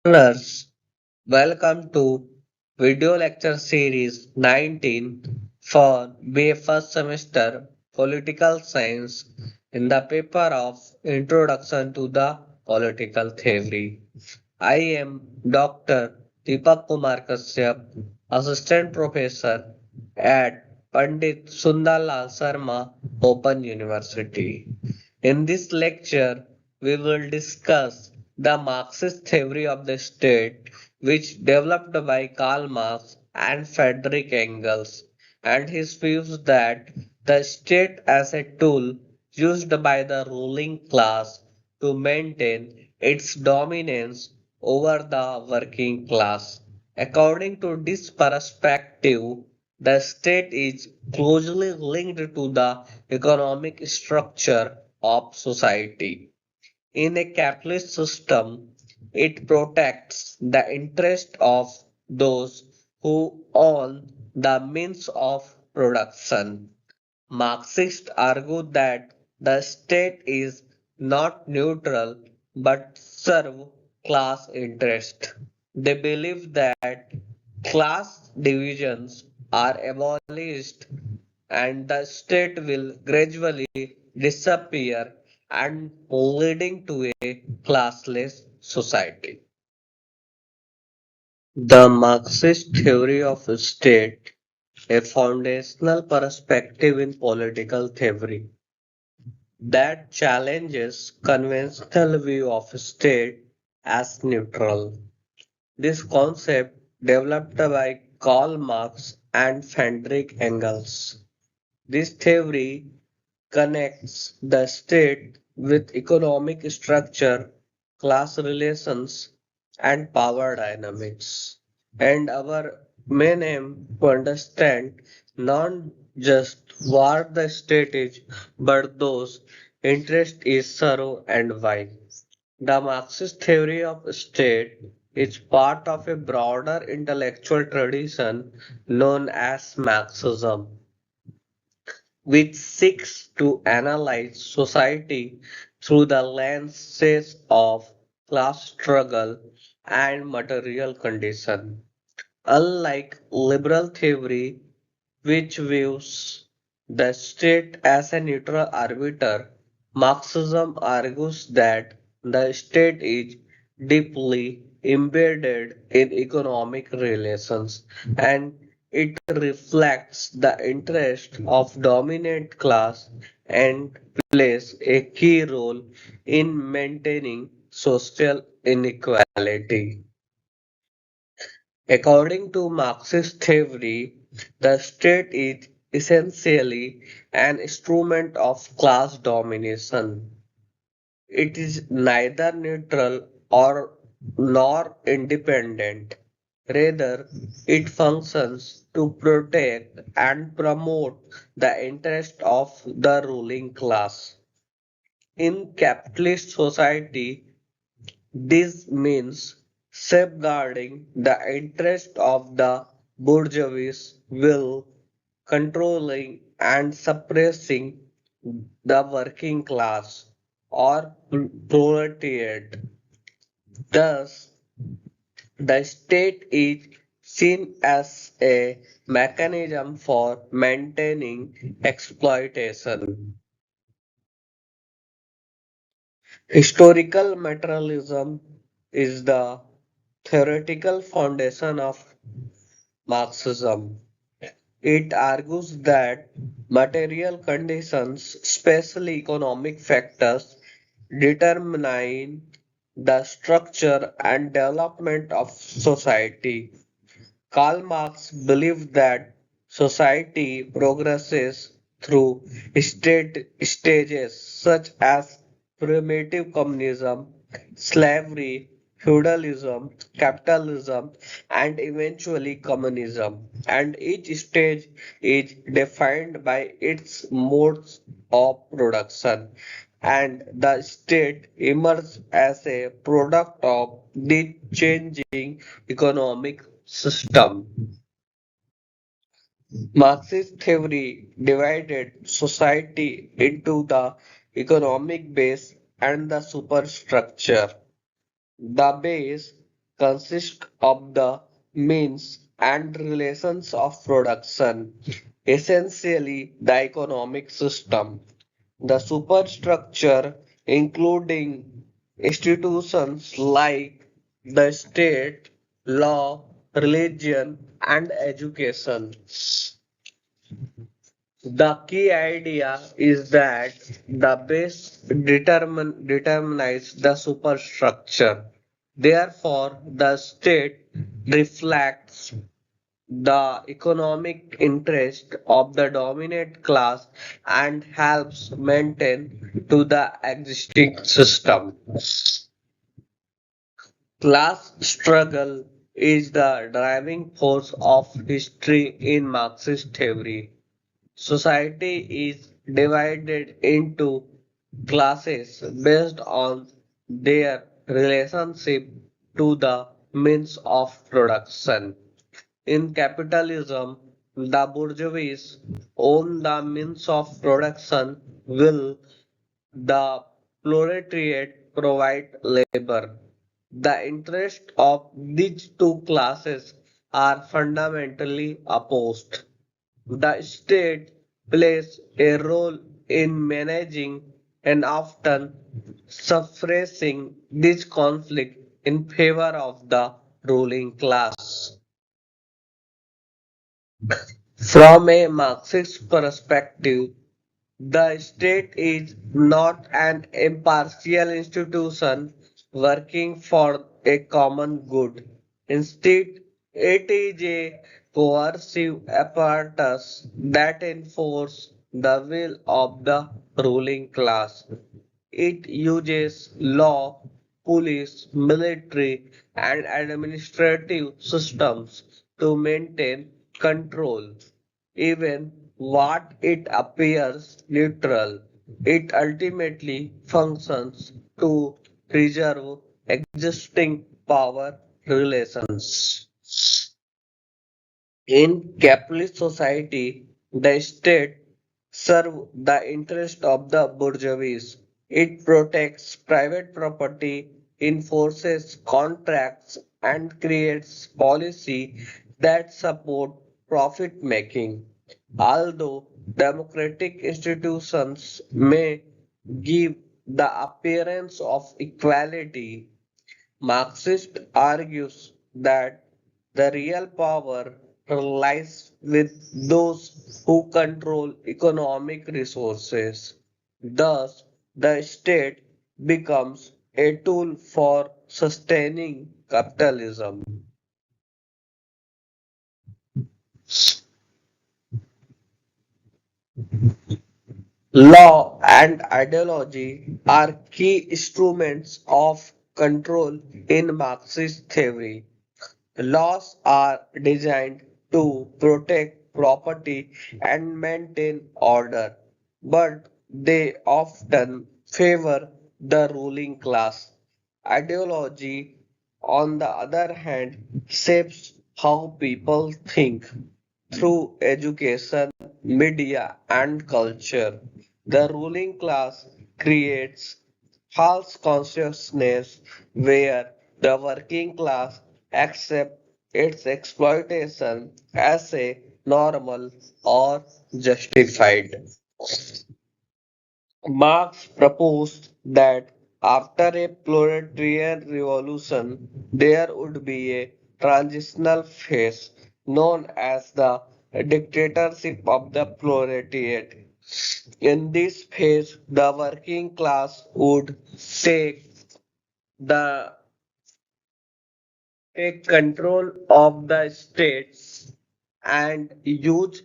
Learners, welcome to video lecture series 19 for BA first semester Political Science in the paper of Introduction to the Political Theory. I am Dr. Deepak Kumar Kashyap, Assistant Professor at Pandit Sundarlal Sarma Open University. In this lecture, we will discuss the Marxist theory of the state, which developed by Karl Marx and Friedrich Engels, and his views that the state as a tool used by the ruling class to maintain its dominance over the working class. According to this perspective, the state is closely linked to the economic structure of society. In a capitalist system, it protects the interest of those who own the means of production. Marxists argue that the state is not neutral but serve class interest. They believe that class divisions are abolished and the state will gradually disappear and leading to a classless society. The Marxist theory of state, a foundational perspective in political theory that challenges conventional view of state as neutral. This concept developed by Karl Marx and Friedrich Engels. This theory connects the state with economic structure, class relations, and power dynamics. And our main aim to understand not just what the state is, but those interest is served and why. The Marxist theory of state is part of a broader intellectual tradition known as Marxism, which seeks to analyze society through the lenses of class struggle and material condition. Unlike liberal theory, which views the state as a neutral arbiter, Marxism argues that the state is deeply embedded in economic relations and it reflects the interest of dominant class and plays a key role in maintaining social inequality. According to Marxist theory, the state is essentially an instrument of class domination. It is neither neutral or nor independent. Rather, it functions to protect and promote the interest of the ruling class. In capitalist society, this means safeguarding the interest of the bourgeois will, controlling and suppressing the working class or proletariat. Thus, the state is seen as a mechanism for maintaining exploitation. Historical materialism is the theoretical foundation of Marxism. It argues that material conditions, especially economic factors, determine the structure and development of society. Karl Marx believed that society progresses through stages such as primitive communism, slavery, feudalism, capitalism, and eventually communism. And each stage is defined by its modes of production. And the state emerged as a product of the changing economic system. Marxist theory divided society into the economic base and the superstructure. The base consist of the means and relations of production, essentially the economic system. The superstructure, including institutions like the state, law, religion, and education. The key idea is that the base determines the superstructure. Therefore, the state reflects the economic interest of the dominant class and helps maintain to the existing system. Class struggle is the driving force of history in Marxist theory. Society is divided into classes based on their relationship to the means of production. In capitalism, the bourgeoisie own the means of production while the proletariat provide labor. The interests of these two classes are fundamentally opposed. The state plays a role in managing and often suppressing this conflict in favor of the ruling class. From a Marxist perspective, the state is not an impartial institution working for a common good. Instead, it is a coercive apparatus that enforces the will of the ruling class. It uses law, police, military, and administrative systems to maintain control. Even what it appears neutral, it ultimately functions to preserve existing power relations. In capitalist society, the state serves the interest of the bourgeoisie. It protects private property, enforces contracts, and creates policy that support profit making. Although democratic institutions may give the appearance of equality, Marxist argues that the real power lies with those who control economic resources. Thus, the state becomes a tool for sustaining capitalism. Law and ideology are key instruments of control in Marxist theory. Laws are designed to protect property and maintain order, but they often favor the ruling class. Ideology, on the other hand, shapes how people think through education, media, and culture. The ruling class creates false consciousness where the working class accept its exploitation as a normal or justified. Marx proposed that after a proletarian revolution, there would be a transitional phase known as the dictatorship of the proletariat. In this phase, the working class would take the take control of the states and use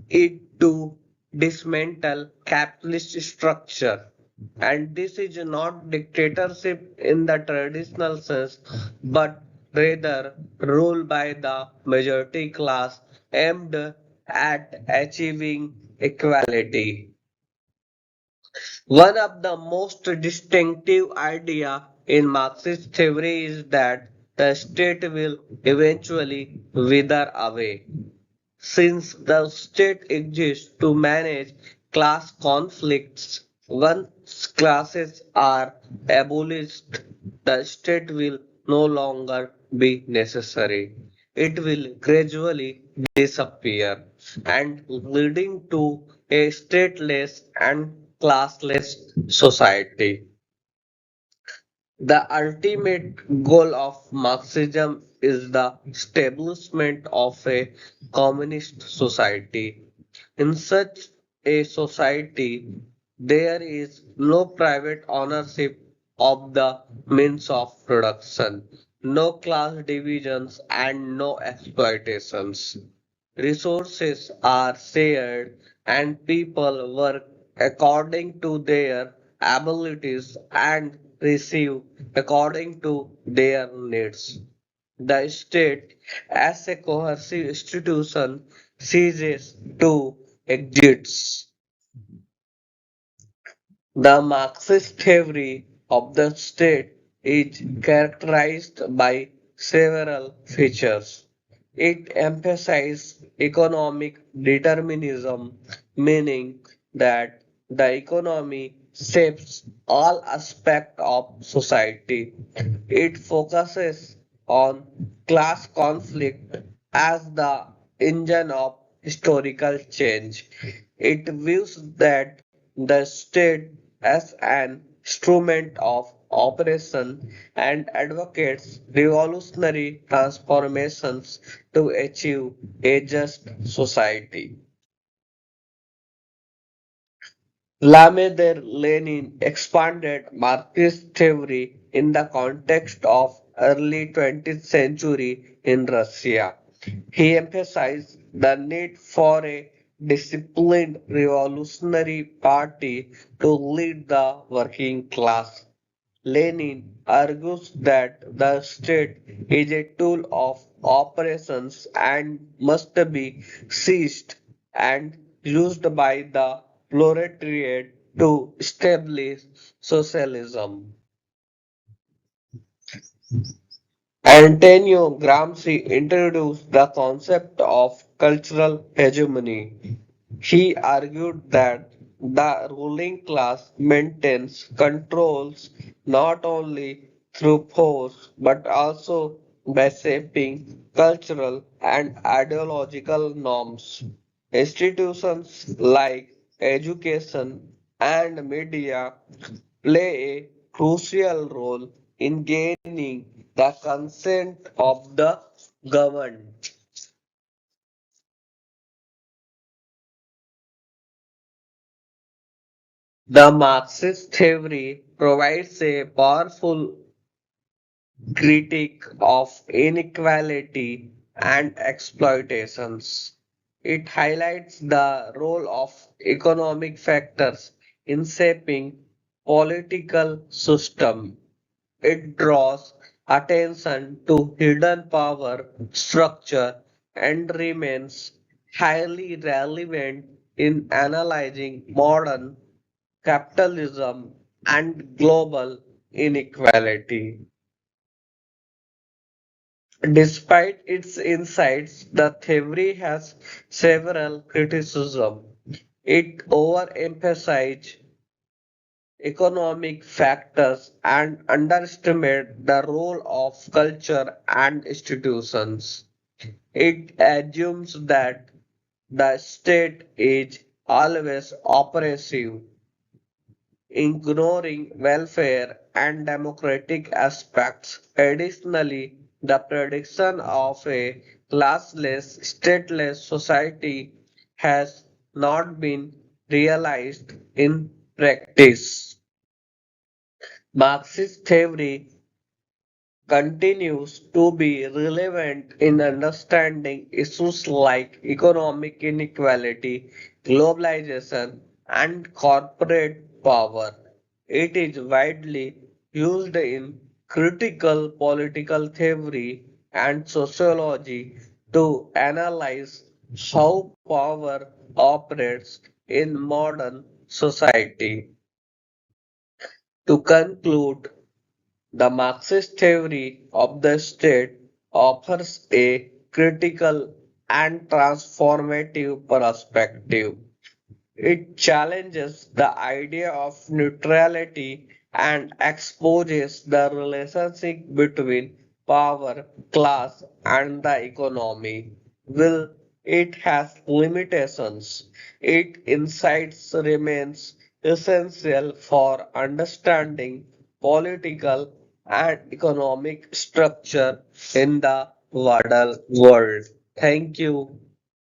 it to dismantle capitalist structure. And this is not dictatorship in the traditional sense, but rather rule by the majority class aimed at achieving equality. One of the most distinctive idea in Marxist theory is that the state will eventually wither away. Since the state exists to manage class conflicts, once classes are abolished, the state will no longer be necessary. It will gradually disappear and leading to a stateless and classless society. The ultimate goal of Marxism is the establishment of a communist society. In such a society, there is no private ownership of the means of production, no class divisions, and no exploitations. Resources are shared and people work according to their abilities and receive according to their needs. The state, as a cohesive institution, ceases to exist. The Marxist theory of the state is characterized by several features. It emphasizes economic determinism, meaning that the economy shapes all aspects of society. It focuses on class conflict as the engine of historical change. It views that the state as an instrument of operation and advocates revolutionary transformations to achieve a just society. Vladimir Lenin expanded Marxist theory in the context of early 20th century in Russia. He emphasized the need for a disciplined revolutionary party to lead the working class. Lenin argues that the state is a tool of operations and must be seized and used by the proletariat to establish socialism. Antonio Gramsci introduced the concept of cultural hegemony. He argued that the ruling class maintains controls not only through force but also by shaping cultural and ideological norms. Institutions like education and media play a crucial role in gaining the consent of the governed. The Marxist theory provides a powerful critique of inequality and exploitations. It highlights the role of economic factors in shaping political system. It draws attention to hidden power structure and remains highly relevant in analyzing modern capitalism and global inequality. Despite its insights, the theory has several criticisms. It overemphasizes economic factors and underestimates the role of culture and institutions. It assumes that the state is always oppressive, ignoring welfare and democratic aspects. Additionally, the prediction of a classless, stateless society has not been realized in practice. Marxist theory continues to be relevant in understanding issues like economic inequality, globalization, and corporate power. It is widely used in critical political theory and sociology to analyze how power operates in modern society. To conclude, the Marxist theory of the state offers a critical and transformative perspective. It challenges the idea of neutrality and exposes the relationship between power, class, and the economy. Will it has limitations. Its insights remains essential for understanding political and economic structure in the modern world. Thank you.